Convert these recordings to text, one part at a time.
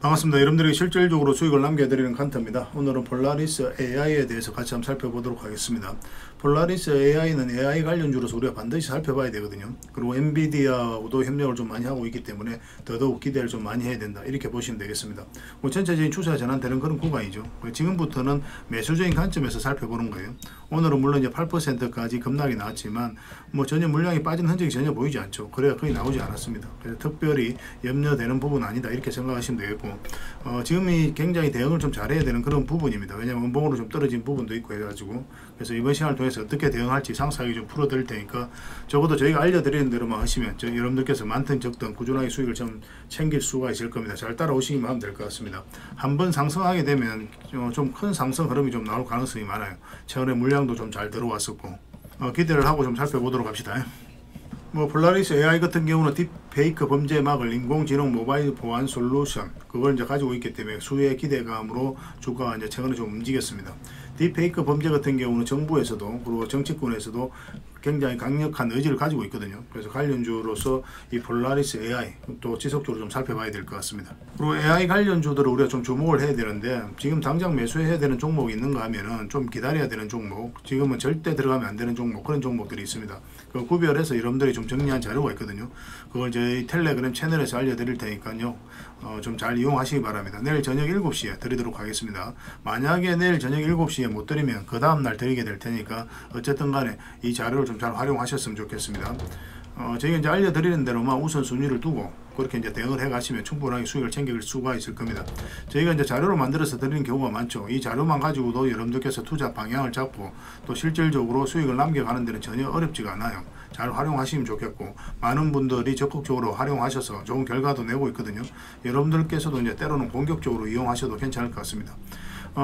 반갑습니다. 여러분들에게 실질적으로 수익을 남겨드리는 칸터입니다. 오늘은 폴라리스 AI에 대해서 같이 한번 살펴보도록 하겠습니다. 폴라리스 AI는 AI 관련주로서 우리가 반드시 살펴봐야 되거든요. 그리고 엔비디아하고도 협력을 좀 많이 하고 있기 때문에 더더욱 기대를 좀 많이 해야 된다, 이렇게 보시면 되겠습니다. 전체적인 추세가 전환되는 그런 구간이죠. 지금부터는 매수적인 관점에서 살펴보는 거예요. 오늘은 물론 이제 8%까지 급락이 나왔지만 전혀 물량이 빠진 흔적이 전혀 보이지 않죠. 그래야 거의 나오지 않았습니다. 그래서 특별히 염려되는 부분은 아니다, 이렇게 생각하시면 되겠고, 지금이 굉장히 대응을 좀 잘해야 되는 그런 부분입니다. 왜냐하면 원봉으로 좀 떨어진 부분도 있고 해가지고, 그래서 이번 시간을 통해서 어떻게 대응할지 상세하게 좀 풀어드릴 테니까 적어도 저희가 알려드리는 대로만 하시면 여러분들께서 많든 적든 꾸준하게 수익을 좀 챙길 수가 있을 겁니다. 잘 따라오시기만 하면 될 것 같습니다. 한번 상승하게 되면 좀 큰 상승 흐름이 좀 나올 가능성이 많아요. 최근에 물량도 좀 잘 들어왔었고, 기대를 하고 좀 살펴보도록 합시다. 폴라리스 AI 같은 경우는 딥페이크 범죄 막을 인공지능 모바일 보안 솔루션, 그걸 이제 가지고 있기 때문에 수의 기대감으로 주가가 이제 최근에 좀 움직였습니다. 딥페이크 범죄 같은 경우는 정부에서도 그리고 정치권에서도 굉장히 강력한 의지를 가지고 있거든요. 그래서 관련주로서 이 폴라리스 AI 또 지속적으로 좀 살펴봐야 될 것 같습니다. 그리고 AI 관련주들을 우리가 좀 주목을 해야 되는데, 지금 당장 매수해야 되는 종목이 있는가 하면은 좀 기다려야 되는 종목, 지금은 절대 들어가면 안 되는 종목, 그런 종목들이 있습니다. 그 구별해서 여러분들이 좀 정리한 자료가 있거든요. 그걸 저희 텔레그램 채널에서 알려드릴 테니까요, 좀 잘 이용하시기 바랍니다. 내일 저녁 7시에 드리도록 하겠습니다. 만약에 내일 저녁 7시에 못 드리면 그 다음날 드리게 될 테니까 어쨌든 간에 이 자료를 좀 잘 활용하셨으면 좋겠습니다. 저희가 이제 알려드리는 대로만 우선순위를 두고 그렇게 이제 대응을 해 가시면 충분하게 수익을 챙길 수가 있을 겁니다. 저희가 이제 자료를 만들어서 드리는 경우가 많죠. 이 자료만 가지고도 여러분들께서 투자 방향을 잡고 또 실질적으로 수익을 남겨가는 데는 전혀 어렵지가 않아요. 잘 활용하시면 좋겠고, 많은 분들이 적극적으로 활용하셔서 좋은 결과도 내고 있거든요. 여러분들께서도 이제 때로는 공격적으로 이용하셔도 괜찮을 것 같습니다.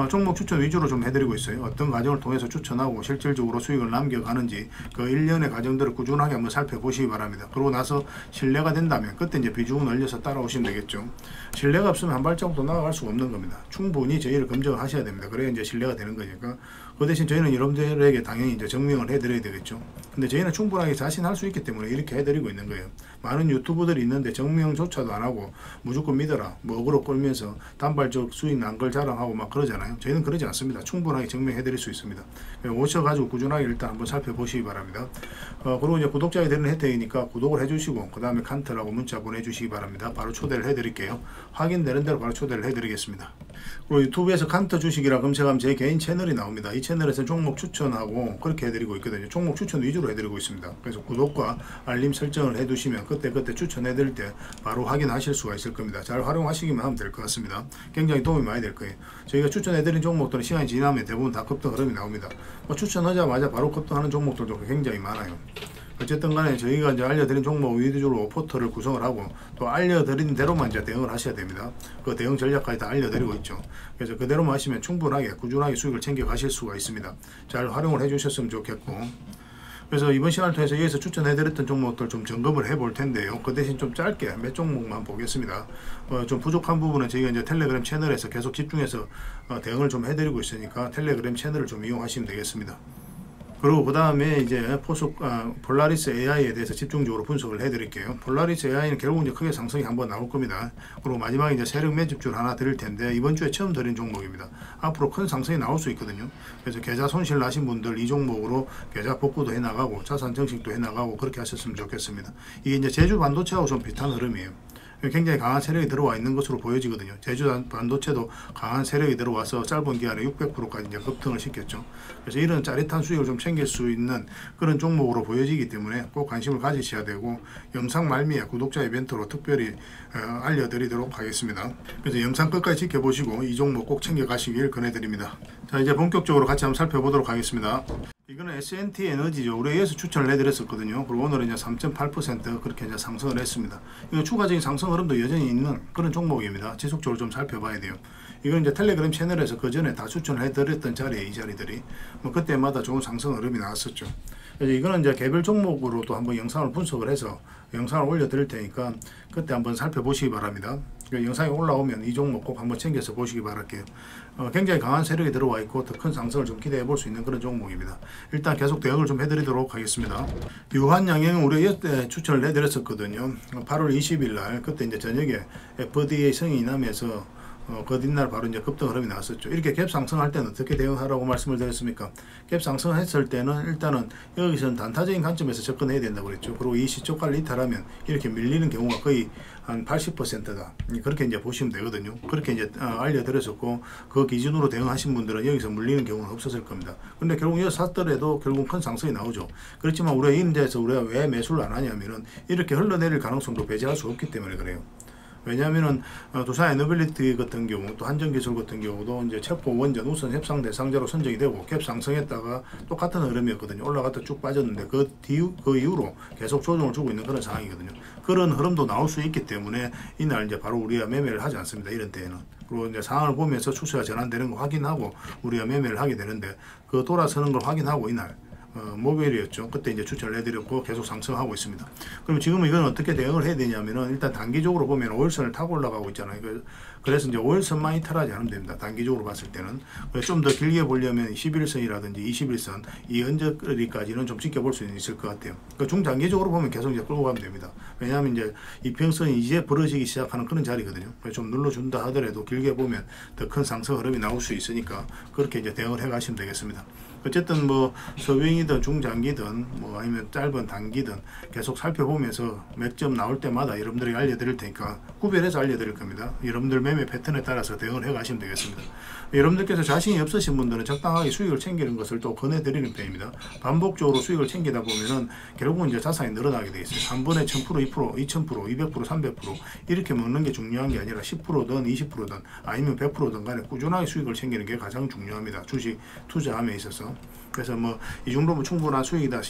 종목 추천 위주로 좀 해드리고 있어요. 어떤 과정을 통해서 추천하고 실질적으로 수익을 남겨가는지 그 일련의 과정들을 꾸준하게 한번 살펴보시기 바랍니다. 그러고 나서 신뢰가 된다면 그때 이제 비중을 늘려서 따라오시면 되겠죠. 신뢰가 없으면 한 발자국도 나아갈 수가 없는 겁니다. 충분히 저희를 검증을 하셔야 됩니다. 그래야 이제 신뢰가 되는 거니까. 그 대신 저희는 여러분들에게 당연히 이제 증명을 해드려야 되겠죠. 근데 저희는 충분하게 자신할 수 있기 때문에 이렇게 해드리고 있는 거예요. 많은 유튜브들이 있는데 증명조차도 안 하고 무조건 믿어라, 어그로 끌면서 단발적 수익 난 걸 자랑하고 막 그러잖아요. 저희는 그러지 않습니다. 충분하게 증명해드릴 수 있습니다. 오셔가지고 꾸준하게 일단 한번 살펴보시기 바랍니다. 그리고 이제 구독자에 되는 혜택이니까 구독을 해주시고, 그 다음에 칸트라고 문자 보내주시기 바랍니다. 바로 초대를 해드릴게요. 확인되는 대로 바로 초대를 해드리겠습니다. 그리고 유튜브에서 칸트 주식이라 검색하면 제 개인 채널이 나옵니다. 이 채널에서 종목 추천하고 그렇게 해드리고 있거든요. 종목 추천 위주로 해드리고 있습니다. 그래서 구독과 알림 설정을 해두시면 그때 추천해드릴 때 바로 확인하실 수가 있을 겁니다. 잘 활용하시기만 하면 될 것 같습니다. 굉장히 도움이 많이 될 거예요. 저희가 추천해드린 종목들은 시간이 지나면 대부분 다 급등 흐름이 나옵니다. 추천하자마자 바로 급등하는 종목들도 굉장히 많아요. 어쨌든 간에 저희가 이제 알려드린 종목 위주로 포털을 구성을 하고 또 알려드린 대로만 이제 대응을 하셔야 됩니다. 그 대응 전략까지 다 알려드리고 있죠. 그래서 그대로만 하시면 충분하게 꾸준하게 수익을 챙겨 가실 수가 있습니다. 잘 활용을 해 주셨으면 좋겠고, 그래서 이번 시간을 통해서 여기서 추천해드렸던 종목들 좀 점검을 해볼 텐데요. 그 대신 좀 짧게 몇 종목만 보겠습니다. 좀 부족한 부분은 저희가 이제 텔레그램 채널에서 계속 집중해서 대응을 좀 해드리고 있으니까 텔레그램 채널을 좀 이용하시면 되겠습니다. 그리고 그 다음에 이제 폴라리스 AI에 대해서 집중적으로 분석을 해드릴게요. 폴라리스 AI는 결국 이제 크게 상승이 한번 나올 겁니다. 그리고 마지막에 이제 세력 매집줄 하나 드릴 텐데, 이번 주에 처음 드린 종목입니다. 앞으로 큰 상승이 나올 수 있거든요. 그래서 계좌 손실 나신 분들 이 종목으로 계좌 복구도 해나가고 자산 증식도 해나가고 그렇게 하셨으면 좋겠습니다. 이게 이제 제주 반도체하고 좀 비슷한 흐름이에요. 굉장히 강한 세력이 들어와 있는 것으로 보여지거든요. 제주 반도체도 강한 세력이 들어와서 짧은 기간에 600%까지 이제 급등을 시켰죠. 그래서 이런 짜릿한 수익을 좀 챙길 수 있는 그런 종목으로 보여지기 때문에 꼭 관심을 가지셔야 되고, 영상 말미에 구독자 이벤트로 특별히 알려드리도록 하겠습니다. 그래서 영상 끝까지 지켜보시고 이 종목 꼭 챙겨가시길 권해드립니다. 자, 이제 본격적으로 같이 한번 살펴보도록 하겠습니다. 이거는 S&T 에너지죠. 우리 여기서 추천을 해드렸었거든요. 그리고 오늘은 이제 3.8% 그렇게 이제 상승을 했습니다. 이거 추가적인 상승 흐름도 여전히 있는 그런 종목입니다. 지속적으로 좀 살펴봐야 돼요. 이건 이제 텔레그램 채널에서 그 전에 다 추천을 해드렸던 자리에 이 자리들이 그때마다 좋은 상승 흐름이 나왔었죠. 그래서 이거는 이제 개별 종목으로도 한번 영상을 분석을 해서 영상을 올려드릴 테니까 그때 한번 살펴보시기 바랍니다. 영상이 올라오면 이 종목 꼭 한번 챙겨서 보시기 바랄게요. 굉장히 강한 세력이 들어와 있고 더 큰 상승을 좀 기대해 볼 수 있는 그런 종목입니다. 일단 계속 대응을 좀 해드리도록 하겠습니다. 유한양행은 우리가 이때 추천을 해드렸었거든요. 8월 20일 날 그때 이제 저녁에 FDA 승인이 나면서 그 뒷날 바로 이제 급등 흐름이 나왔었죠. 이렇게 갭 상승할 때는 어떻게 대응하라고 말씀을 드렸습니까? 갭 상승했을 때는 일단은 여기서는 단타적인 관점에서 접근해야 된다고 그랬죠. 그리고 이 시초가를 이탈하면 이렇게 밀리는 경우가 거의 한 80%다. 그렇게 이제 보시면 되거든요. 그렇게 이제 알려드렸었고 그 기준으로 대응하신 분들은 여기서 물리는 경우는 없었을 겁니다. 근데 결국 여기서 샀더라도 결국 큰 상승이 나오죠. 그렇지만 우리가 이런 데서 우리가 왜 매수를 안 하냐면은 이렇게 흘러내릴 가능성도 배제할 수 없기 때문에 그래요. 왜냐하면은 두산 에너빌리티 같은 경우 또 한전기술 같은 경우도 이제 첩보 원전 우선 협상 대상자로 선정이 되고 갭 상승했다가 똑같은 흐름이었거든요. 올라갔다 쭉 빠졌는데 그 이후로 계속 조정을 주고 있는 그런 상황이거든요. 그런 흐름도 나올 수 있기 때문에 이날 이제 바로 우리가 매매를 하지 않습니다. 이런 때에는. 그리고 이제 상황을 보면서 추세가 전환되는 거 확인하고 우리가 매매를 하게 되는데 그 돌아서는 걸 확인하고 이날 목요일이었죠. 그때 이제 추천을 해드렸고 계속 상승하고 있습니다. 그럼 지금 이건 어떻게 대응을 해야 되냐면은 일단 단기적으로 보면 5일선을 타고 올라가고 있잖아요. 그래서 이제 5일선만 이탈하지 않으면 됩니다. 단기적으로 봤을 때는. 좀 더 길게 보려면 11선이라든지 21선 이 언저리까지는 좀 지켜볼 수 있을 것 같아요. 중장기적으로 보면 계속 이제 끌고 가면 됩니다. 왜냐하면 이제 이평선이 이제 벌어지기 시작하는 그런 자리거든요. 좀 눌러준다 하더라도 길게 보면 더 큰 상승 흐름이 나올 수 있으니까 그렇게 이제 대응을 해 가시면 되겠습니다. 어쨌든 뭐 서윙이든 중장기든 뭐 아니면 짧은 단기든 계속 살펴보면서 맥점 나올 때마다 여러분들에게 알려드릴 테니까 구별해서 알려드릴 겁니다. 여러분들 매매 패턴에 따라서 대응을 해 가시면 되겠습니다. 여러분들께서 자신이 없으신 분들은 적당하게 수익을 챙기는 것을 또 권해드리는 편입니다. 반복적으로 수익을 챙기다 보면은 결국은 이제 자산이 늘어나게 돼 있어요. 한 번에 1000%, 2%, 2000%, 200%, 300% 이렇게 먹는 게 중요한 게 아니라 10%든 20%든 아니면 100%든 간에 꾸준하게 수익을 챙기는 게 가장 중요합니다. 주식 투자함에 있어서. 그래서 뭐 이 정도면 충분한 수익이다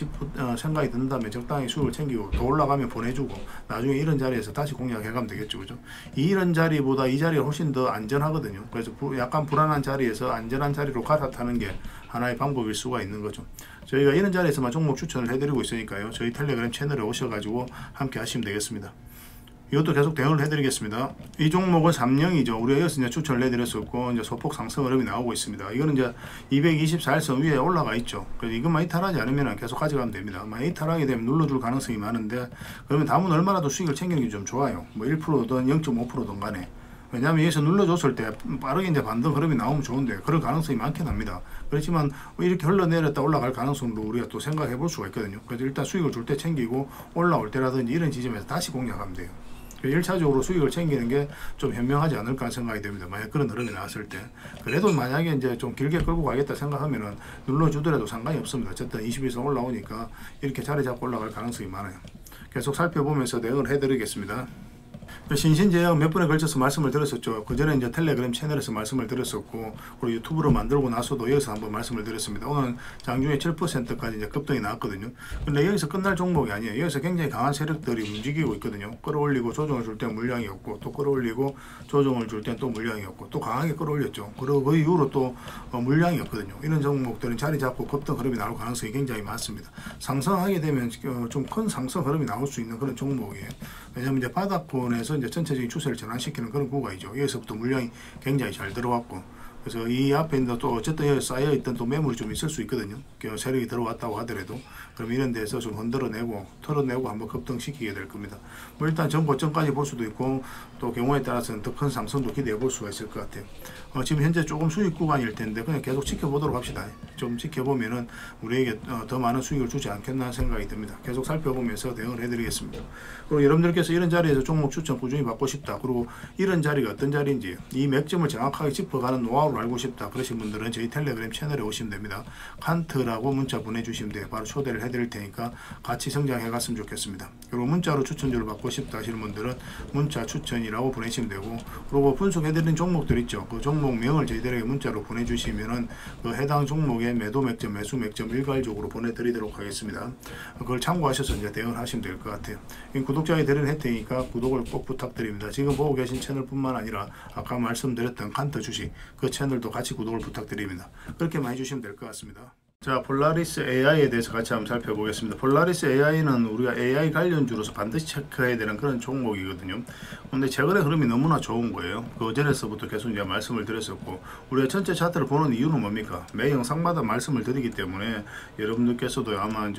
생각이 든다면 적당히 수익을 챙기고 더 올라가면 보내주고 나중에 이런 자리에서 다시 공략해가면 되겠죠. 그죠? 이런 자리보다 이 자리가 훨씬 더 안전하거든요. 그래서 약간 불안한 자리에서 안전한 자리로 갈아타는 게 하나의 방법일 수가 있는 거죠. 저희가 이런 자리에서만 종목 추천을 해드리고 있으니까요. 저희 텔레그램 채널에 오셔가지고 함께 하시면 되겠습니다. 이것도 계속 대응을 해드리겠습니다. 이 종목은 3령이죠. 우리가 여기서 이제 추천을 해드렸었고, 이제 소폭 상승 흐름이 나오고 있습니다. 이거는 이제 224일선 위에 올라가 있죠. 그래서 이것만 이탈하지 않으면 계속 가져가면 됩니다. 만약 이탈하게 되면 눌러줄 가능성이 많은데, 그러면 다음은 얼마나 더 수익을 챙기는 게 좀 좋아요. 뭐 1%든 0.5%든 간에. 왜냐하면 여기서 눌러줬을 때 빠르게 이제 반등 흐름이 나오면 좋은데 그럴 가능성이 많긴 합니다. 그렇지만 이렇게 흘러내렸다 올라갈 가능성도 우리가 또 생각해 볼 수가 있거든요. 그래서 일단 수익을 줄 때 챙기고 올라올 때라든지 이런 지점에서 다시 공략하면 돼요. 1차적으로 수익을 챙기는 게 좀 현명하지 않을까 생각이 됩니다. 만약 그런 흐름이 나왔을 때. 그래도 만약에 이제 좀 길게 끌고 가겠다 생각하면은 눌러주더라도 상관이 없습니다. 어쨌든 21선 올라오니까 이렇게 자리 잡고 올라갈 가능성이 많아요. 계속 살펴보면서 대응을 해드리겠습니다. 신신제약 몇 번에 걸쳐서 말씀을 드렸었죠. 그 전에 이제 텔레그램 채널에서 말씀을 드렸었고, 그리고 유튜브로 만들고 나서도 여기서 한번 말씀을 드렸습니다. 오늘 장중에 7%까지 이제 급등이 나왔거든요. 근데 여기서 끝날 종목이 아니에요. 여기서 굉장히 강한 세력들이 움직이고 있거든요. 끌어올리고 조정을 줄 때 물량이 없고, 또 끌어올리고 조정을 줄 때 또 물량이 없고, 또 강하게 끌어올렸죠. 그리고 그 이후로 또 물량이 없거든요. 이런 종목들은 자리 잡고 급등 흐름이 나올 가능성이 굉장히 많습니다. 상승하게 되면 좀 큰 상승 흐름이 나올 수 있는 그런 종목이에요. 왜냐하면 이제 바닥권에서 이제 전체적인 추세를 전환시키는 그런 구간이죠. 여기서부터 물량이 굉장히 잘 들어왔고, 그래서 이 앞에 있는 또 어쨌든 여기 쌓여있던 또 매물이 좀 있을 수 있거든요. 세력이 들어왔다고 하더라도. 그럼 이런 데서 좀 흔들어내고 털어내고 한번 급등시키게 될 겁니다. 뭐 일단 전 고점까지 볼 수도 있고 또 경우에 따라서는 더 큰 상승도 기대해 볼 수가 있을 것 같아요. 지금 현재 조금 수익 구간일 텐데 그냥 계속 지켜보도록 합시다. 좀 지켜보면은 우리에게 더 많은 수익을 주지 않겠나 생각이 듭니다. 계속 살펴보면서 대응을 해드리겠습니다. 그리고 여러분들께서 이런 자리에서 종목 추천 꾸준히 받고 싶다. 그리고 이런 자리가 어떤 자리인지 이 맥점을 정확하게 짚어가는 노하우를 알고 싶다. 그러신 분들은 저희 텔레그램 채널에 오시면 됩니다. 칸트라고 문자 보내주시면 돼요. 바로 초대를 해드릴 테니까 같이 성장해 갔으면 좋겠습니다. 그리고 문자로 추천주를 받고 싶다 하시는 분들은 문자 추천이라고 보내시면 되고, 그리고 분석해드린 종목들 있죠. 그 종목명을 저희들에게 문자로 보내주시면은 그 해당 종목의 매도 맥점, 매수 맥점 일괄적으로 보내드리도록 하겠습니다. 그걸 참고하셔서 이제 대응을 하시면 될 것 같아요. 구독자에 드릴 혜택이니까 구독을 꼭 부탁드립니다. 지금 보고 계신 채널뿐만 아니라 아까 말씀드렸던 칸트 주식 그 채널도 같이 구독을 부탁드립니다. 그렇게만 해주시면 될 것 같습니다. 자, 폴라리스 AI에 대해서 같이 한번 살펴보겠습니다. 폴라리스 AI는 우리가 AI 관련주로서 반드시 체크해야 되는 그런 종목이거든요. 근데 최근에 흐름이 너무나 좋은 거예요. 그 전에서부터 계속 이제 말씀을 드렸었고, 우리가 전체 차트를 보는 이유는 뭡니까? 매 영상마다 말씀을 드리기 때문에 여러분들께서도 아마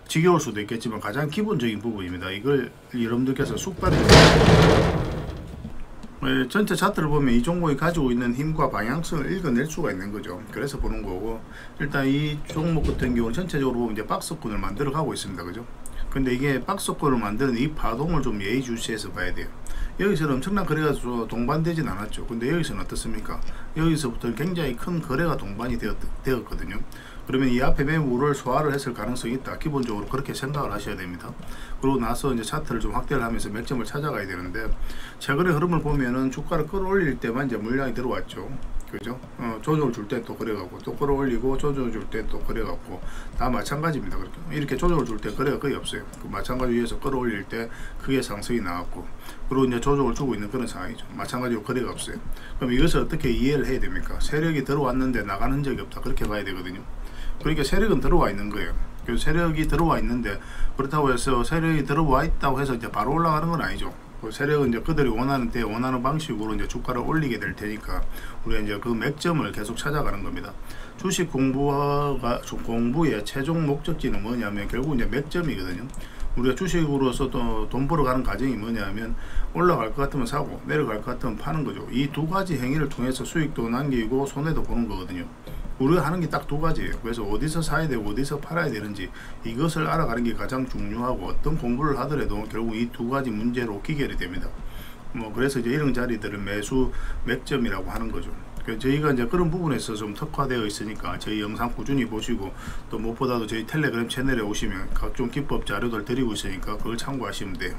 지겨울 수도 있겠지만 가장 기본적인 부분입니다. 이걸 여러분들께서 쑥발이 전체 차트를 보면 이 종목이 가지고 있는 힘과 방향성을 읽어낼 수가 있는 거죠. 그래서 보는 거고, 일단 이 종목 같은 경우는 전체적으로 보면 이제 박스권을 만들어 가고 있습니다. 그죠? 근데 이게 박스권을 만드는 이 파동을 좀 예의주시해서 봐야 돼요. 여기서는 엄청난 거래가 동반되진 않았죠. 근데 여기서는 어떻습니까? 여기서부터 굉장히 큰 거래가 동반이 되었거든요. 그러면 이 앞에 매물을 소화를 했을 가능성이 있다. 기본적으로 그렇게 생각을 하셔야 됩니다. 그러고 나서 이제 차트를 좀 확대를 하면서 맥점을 찾아가야 되는데, 최근의 흐름을 보면은 주가를 끌어올릴 때만 이제 물량이 들어왔죠. 그죠? 조정을 줄 때 또 거래가고, 또 끌어올리고 조정을 줄 때 또 거래가고, 다 마찬가지입니다. 이렇게 조정을 줄 때 거래가 거의 없어요. 그 마찬가지 위에서 끌어올릴 때 크게 상승이 나왔고, 그리고 이제 조정을 주고 있는 그런 상황이죠. 마찬가지로 거래가 없어요. 그럼 이것을 어떻게 이해를 해야 됩니까? 세력이 들어왔는데 나가는 흔적이 없다. 그렇게 봐야 되거든요. 그러니까 세력은 들어와 있는 거예요. 그 세력이 들어와 있는데, 그렇다고 해서 세력이 들어와 있다고 해서 이제 바로 올라가는 건 아니죠. 그 세력은 이제 그들이 원하는 때 원하는 방식으로 이제 주가를 올리게 될 테니까 우리가 이제 그 맥점을 계속 찾아가는 겁니다. 주식 공부의 최종 목적지는 뭐냐면 결국 이제 맥점이거든요. 우리가 주식으로서 또 돈 벌어가는 과정이 뭐냐면 올라갈 것 같으면 사고 내려갈 것 같으면 파는 거죠. 이 두 가지 행위를 통해서 수익도 남기고 손해도 보는 거거든요. 우리가 하는 게 딱 두 가지예요. 그래서 어디서 사야 되고 어디서 팔아야 되는지 이것을 알아가는 게 가장 중요하고, 어떤 공부를 하더라도 결국 이 두 가지 문제로 기결이 됩니다. 그래서 이제 이런 자리들은 매수 맥점이라고 하는 거죠. 저희가 이제 그런 부분에서 좀 특화되어 있으니까 저희 영상 꾸준히 보시고, 또 무엇보다도 저희 텔레그램 채널에 오시면 각종 기법 자료들 드리고 있으니까 그걸 참고하시면 돼요.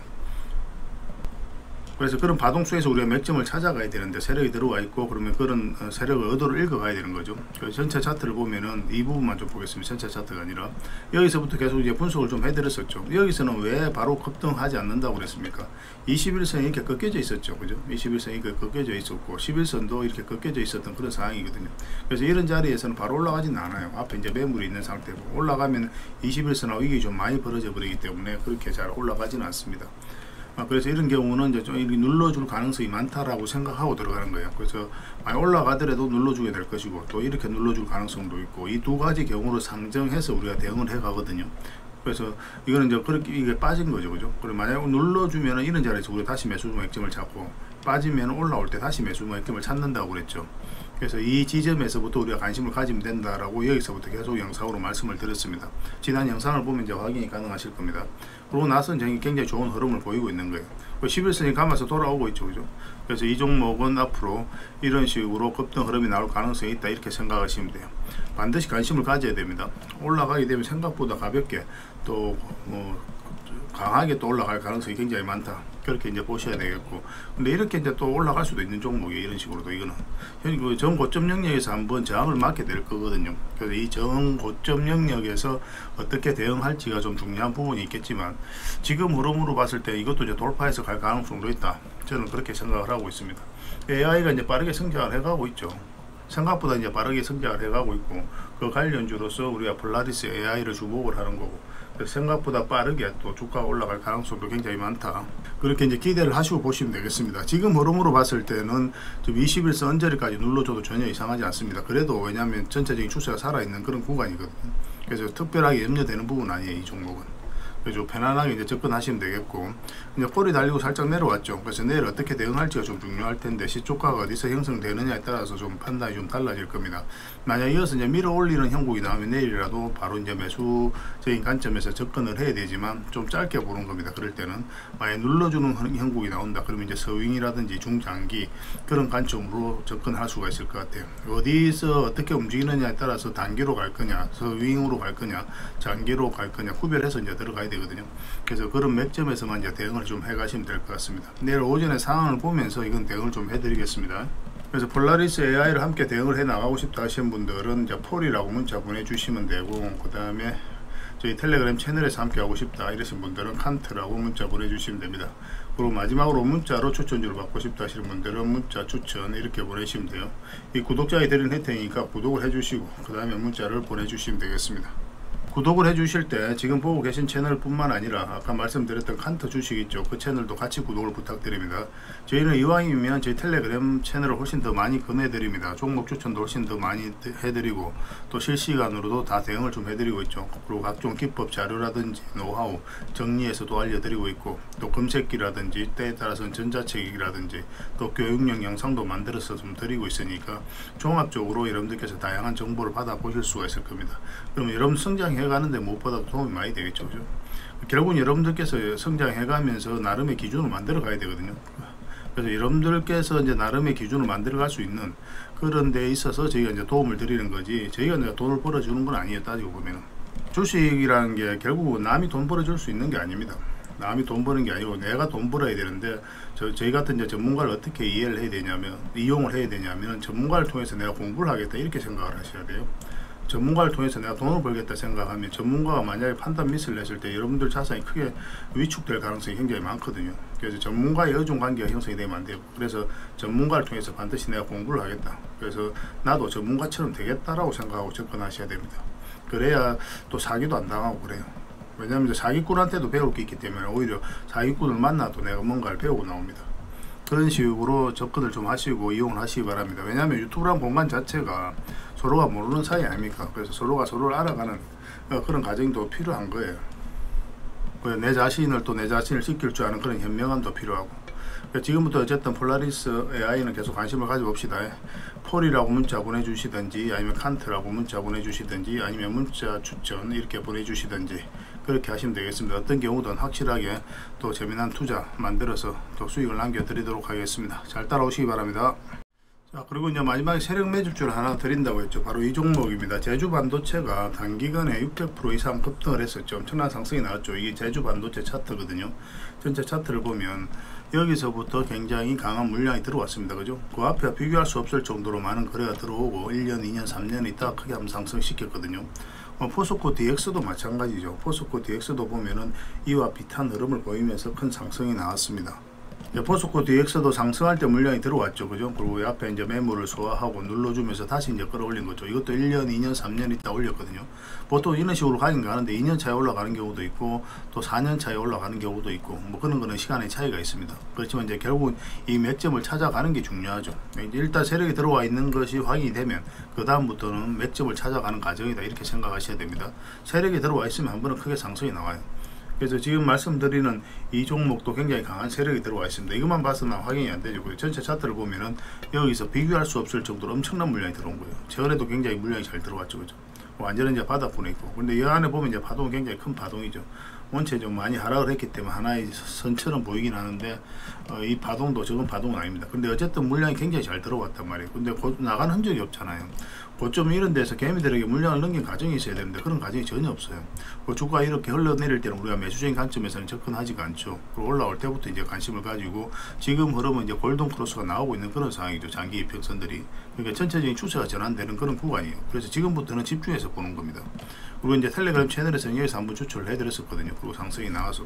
그래서 그런 파동 속에서 우리가 맥점을 찾아가야 되는데, 세력이 들어와 있고 그러면 그런 세력의 의도를 읽어가야 되는 거죠. 전체 차트를 보면은 이 부분만 좀 보겠습니다. 전체 차트가 아니라 여기서부터 계속 이제 분석을 좀 해드렸었죠. 여기서는 왜 바로 급등하지 않는다고 그랬습니까? 21선이 이렇게 꺾여져 있었죠. 그죠? 21선이 이렇게 꺾여져 있었고 11선도 이렇게 꺾여져 있었던 그런 상황이거든요. 그래서 이런 자리에서는 바로 올라가지는 않아요. 앞에 이제 매물이 있는 상태고, 올라가면 21선하고 이게 좀 많이 벌어져 버리기 때문에 그렇게 잘 올라가지는 않습니다. 그래서 이런 경우는 이제 좀 이렇게 눌러줄 가능성이 많다라고 생각하고 들어가는 거예요. 그래서 많이 올라가더라도 눌러주게 될 것이고, 또 이렇게 눌러줄 가능성도 있고, 이 두 가지 경우를 상정해서 우리가 대응을 해 가거든요. 그래서 이거는 이제 그렇게 이게 빠진 거죠, 그죠? 그리고 만약 눌러주면은 이런 자리에서 우리가 다시 매수 맥점을 잡고, 빠지면 올라올 때 다시 매수 맥점을 찾는다고 그랬죠. 그래서 이 지점에서부터 우리가 관심을 가지면 된다라고 여기서부터 계속 영상으로 말씀을 드렸습니다. 지난 영상을 보면 이제 확인이 가능하실 겁니다. 그러고 나서는 굉장히 좋은 흐름을 보이고 있는 거예요. 11선이 감아서 돌아오고 있죠, 그죠? 그래서 이 종목은 앞으로 이런 식으로 급등 흐름이 나올 가능성이 있다, 이렇게 생각하시면 돼요. 반드시 관심을 가져야 됩니다. 올라가게 되면 생각보다 가볍게 또 강하게 또 올라갈 가능성이 굉장히 많다, 그렇게 이제 보셔야 되겠고, 근데 이렇게 이제 또 올라갈 수도 있는 종목이에요. 이런 식으로도 이거는 그 정고점 영역에서 한번 저항을 맞게 될 거거든요. 그래서 이 정고점 영역에서 어떻게 대응할지가 좀 중요한 부분이 있겠지만, 지금 흐름으로 봤을 때 이것도 이제 돌파해서 갈 가능성도 있다, 저는 그렇게 생각을 하고 있습니다. AI가 이제 빠르게 성장을 해가고 있죠. 생각보다 이제 빠르게 성장을 해가고 있고, 그 관련주로서 우리가 폴라리스 AI를 주목을 하는 거고, 생각보다 빠르게 또 주가가 올라갈 가능성도 굉장히 많다, 그렇게 이제 기대를 하시고 보시면 되겠습니다. 지금 흐름으로 봤을 때는 좀 21선 언저리까지 눌러줘도 전혀 이상하지 않습니다. 그래도 왜냐하면 전체적인 추세가 살아있는 그런 구간이거든요. 그래서 특별하게 염려되는 부분은 아니에요, 이 종목은. 그래서 편안하게 이제 접근하시면 되겠고, 이제 꼬리 달리고 살짝 내려왔죠. 그래서 내일 어떻게 대응할지가 좀 중요할 텐데, 시초가가 어디서 형성되느냐에 따라서 좀 판단이 좀 달라질 겁니다. 만약 이어서 이제 밀어 올리는 형국이 나오면 내일이라도 바로 이제 매수적인 관점에서 접근을 해야 되지만, 좀 짧게 보는 겁니다. 그럴 때는 만약 눌러주는 형국이 나온다, 그러면 이제 서윙이라든지 중장기 그런 관점으로 접근할 수가 있을 것 같아요. 어디서 어떻게 움직이느냐에 따라서 단기로 갈 거냐, 서윙으로 갈 거냐, 장기로 갈 거냐 구별해서 이제 들어가야 되거든요. 그래서 그런 맥점에서만 이제 대응을 좀 해가시면 될 것 같습니다. 내일 오전에 상황을 보면서 이건 대응을 좀 해드리겠습니다. 그래서 폴라리스 AI를 함께 대응을 해 나가고 싶다 하시는 분들은 이제 폴이라고 문자 보내주시면 되고, 그 다음에 저희 텔레그램 채널에서 함께 하고 싶다 이러신 분들은 칸트라고 문자 보내주시면 됩니다. 그리고 마지막으로 문자로 추천주를 받고 싶다 하시는 분들은 문자 추천 이렇게 보내시면 돼요. 이 구독자에 드리는 혜택이니까 구독을 해주시고 그 다음에 문자를 보내주시면 되겠습니다. 구독을 해주실 때 지금 보고 계신 채널 뿐만 아니라 아까 말씀드렸던 칸터 주식 있죠, 그 채널도 같이 구독을 부탁드립니다. 저희는 이왕이면 저희 텔레그램 채널을 훨씬 더 많이 권해드립니다. 종목 추천도 훨씬 더 많이 해드리고 또 실시간으로도 다 대응을 좀 해드리고 있죠. 그리고 각종 기법 자료라든지 노하우 정리해서도 알려드리고 있고, 또 검색기라든지 때에 따라서는 전자책이라든지 또 교육용 영상도 만들어서 좀 드리고 있으니까 종합적으로 여러분들께서 다양한 정보를 받아보실 수가 있을 겁니다. 그럼 여러분 성장해 가는데 무엇보다 도움이 많이 되겠죠. 그죠? 결국은 여러분들께서 성장해 가면서 나름의 기준을 만들어 가야 되거든요. 그래서 여러분들께서 이제 나름의 기준을 만들어 갈 수 있는 그런 데 있어서 저희가 이제 도움을 드리는 거지, 저희가 이제 돈을 벌어 주는 건 아니에요. 따지고 보면은 주식이라는 게 결국은 남이 돈 벌어 줄 수 있는 게 아닙니다. 남이 돈 버는 게 아니고 내가 돈 벌어야 되는데, 저희 같은 이제 전문가를 어떻게 이해를 해야 되냐면, 이용을 해야 되냐면 전문가를 통해서 내가 공부를 하겠다 이렇게 생각을 하셔야 돼요. 전문가를 통해서 내가 돈을 벌겠다 생각하면 전문가가 만약에 판단 미스를 했을 때 여러분들 자산이 크게 위축될 가능성이 굉장히 많거든요. 그래서 전문가의 의존 관계가 형성이 되면 안 되고, 그래서 전문가를 통해서 반드시 내가 공부를 하겠다, 그래서 나도 전문가처럼 되겠다라고 생각하고 접근하셔야 됩니다. 그래야 또 사기도 안 당하고 그래요. 왜냐하면 사기꾼한테도 배울 게 있기 때문에 오히려 사기꾼을 만나도 내가 뭔가를 배우고 나옵니다. 그런 식으로 접근을 좀 하시고 이용을 하시기 바랍니다. 왜냐하면 유튜브란 공간 자체가 서로가 모르는 사이 아닙니까? 그래서 서로가 서로를 알아가는 그런 과정도 필요한 거예요. 내 자신을 또 내 자신을 지킬 줄 아는 그런 현명함도 필요하고, 지금부터 어쨌든 폴라리스 AI는 계속 관심을 가져봅시다. 폴이라고 문자 보내주시든지 아니면 칸트라고 문자 보내주시든지 아니면 문자 추천 이렇게 보내주시든지 그렇게 하시면 되겠습니다. 어떤 경우든 확실하게 또 재미난 투자 만들어서 또 수익을 남겨드리도록 하겠습니다. 잘 따라오시기 바랍니다. 자, 그리고 이제 마지막에 세력 매집주를 하나 드린다고 했죠. 바로 이 종목입니다. 제주 반도체가 단기간에 600% 이상 급등을 했었죠. 엄청난 상승이 나왔죠. 이게 제주 반도체 차트거든요. 전체 차트를 보면 여기서부터 굉장히 강한 물량이 들어왔습니다. 그죠? 그 앞에 비교할 수 없을 정도로 많은 거래가 들어오고 1년, 2년, 3년 있다가 크게 한번 상승시켰거든요. 포스코 DX도 마찬가지죠. 포스코 DX도 보면은 이와 비슷한 흐름을 보이면서 큰 상승이 나왔습니다. 포스코 DX도 상승할 때 물량이 들어왔죠. 그죠? 그리고 앞에 이제 매물을 소화하고 눌러주면서 다시 이제 끌어올린 거죠. 이것도 1년, 2년, 3년 있다 올렸거든요. 보통 이런 식으로 가긴 가는데 2년 차에 올라가는 경우도 있고 또 4년 차에 올라가는 경우도 있고, 뭐 그런 거는 시간의 차이가 있습니다. 그렇지만 이제 결국은 이 맥점을 찾아가는 게 중요하죠. 일단 세력이 들어와 있는 것이 확인이 되면 그 다음부터는 맥점을 찾아가는 과정이다 이렇게 생각하셔야 됩니다. 세력이 들어와 있으면 한 번은 크게 상승이 나와요. 그래서 지금 말씀드리는 이 종목도 굉장히 강한 세력이 들어와 있습니다. 이것만 봐서는 확인이 안 되죠. 전체 차트를 보면은 여기서 비교할 수 없을 정도로 엄청난 물량이 들어온 거예요. 최근에도 굉장히 물량이 잘 들어왔죠. 그죠? 완전히 이제 바닥권에 있고, 근데 이 안에 보면 이제 파동은 굉장히 큰 파동이죠. 원체 좀 많이 하락을 했기 때문에 하나의 선처럼 보이긴 하는데 이 파동도 적은 파동은 아닙니다. 근데 어쨌든 물량이 굉장히 잘 들어왔단 말이에요. 근데 나간 흔적이 없잖아요. 고점 이런 데서 개미들에게 물량을 넘긴 과정이 있어야 되는데 그런 과정이 전혀 없어요. 주가 이렇게 흘러내릴 때는 우리가 매수적인 관점에서는 접근하지가 않죠. 그리고 올라올 때부터 이제 관심을 가지고 지금 흐름은 이제 골든 크로스가 나오고 있는 그런 상황이죠. 장기 이평선들이. 그러니까 전체적인 추세가 전환되는 그런 구간이에요. 그래서 지금부터는 집중해서 보는 겁니다. 그리고 이제 텔레그램 채널에서는 여기서 한번 추천을 해드렸었거든요. 그리고 상승이 나와서.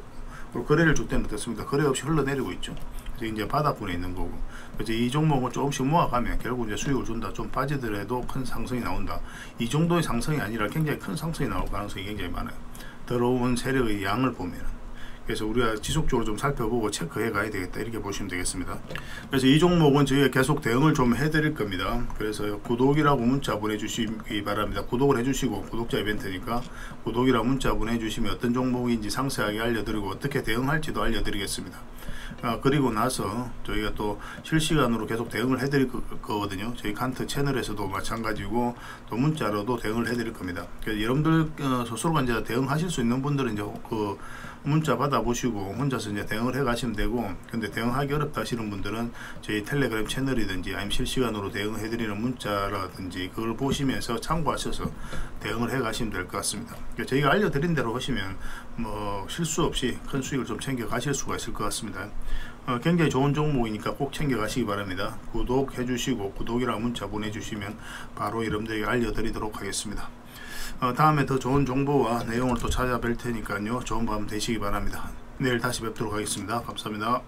그리고 거래를 줄 때는 어떻습니까? 거래 없이 흘러내리고 있죠. 그래서 이제 바닥권에 있는 거고. 그래서 이 종목을 조금씩 모아가면 결국 이제 수익을 준다. 좀 빠지더라도 큰 상승이 나온다. 이 정도의 상승이 아니라 굉장히 큰 상승이 나올 가능성이 굉장히 많아요. 들어온 세력의 양을 보면. 그래서 우리가 지속적으로 좀 살펴보고 체크해 가야 되겠다 이렇게 보시면 되겠습니다. 그래서 이 종목은 저희가 계속 대응을 좀 해드릴 겁니다. 그래서 구독이라고 문자 보내주시기 바랍니다. 구독을 해주시고, 구독자 이벤트니까 구독이라고 문자 보내주시면 어떤 종목인지 상세하게 알려드리고 어떻게 대응할지도 알려드리겠습니다. 그리고 나서 저희가 또 실시간으로 계속 대응을 해드릴 거거든요. 저희 칸트 채널에서도 마찬가지고 또 문자로도 대응을 해드릴 겁니다. 그래서 여러분들 스스로가 이제 대응하실 수 있는 분들은 이제 그 문자 받아보시고 혼자서 이제 대응을 해 가시면 되고, 근데 대응하기 어렵다 하시는 분들은 저희 텔레그램 채널이든지 아니면 실시간으로 대응해 드리는 문자라든지 그걸 보시면서 참고하셔서 대응을 해 가시면 될 것 같습니다. 그러니까 저희가 알려드린 대로 하시면 뭐 실수 없이 큰 수익을 좀 챙겨 가실 수가 있을 것 같습니다. 굉장히 좋은 종목이니까 꼭 챙겨 가시기 바랍니다. 구독해 주시고 구독이라고 문자 보내주시면 바로 여러분들에게 알려드리도록 하겠습니다. 다음에 더 좋은 정보와 내용을 또 찾아뵐 테니까요. 좋은 밤 되시기 바랍니다. 내일 다시 뵙도록 하겠습니다. 감사합니다.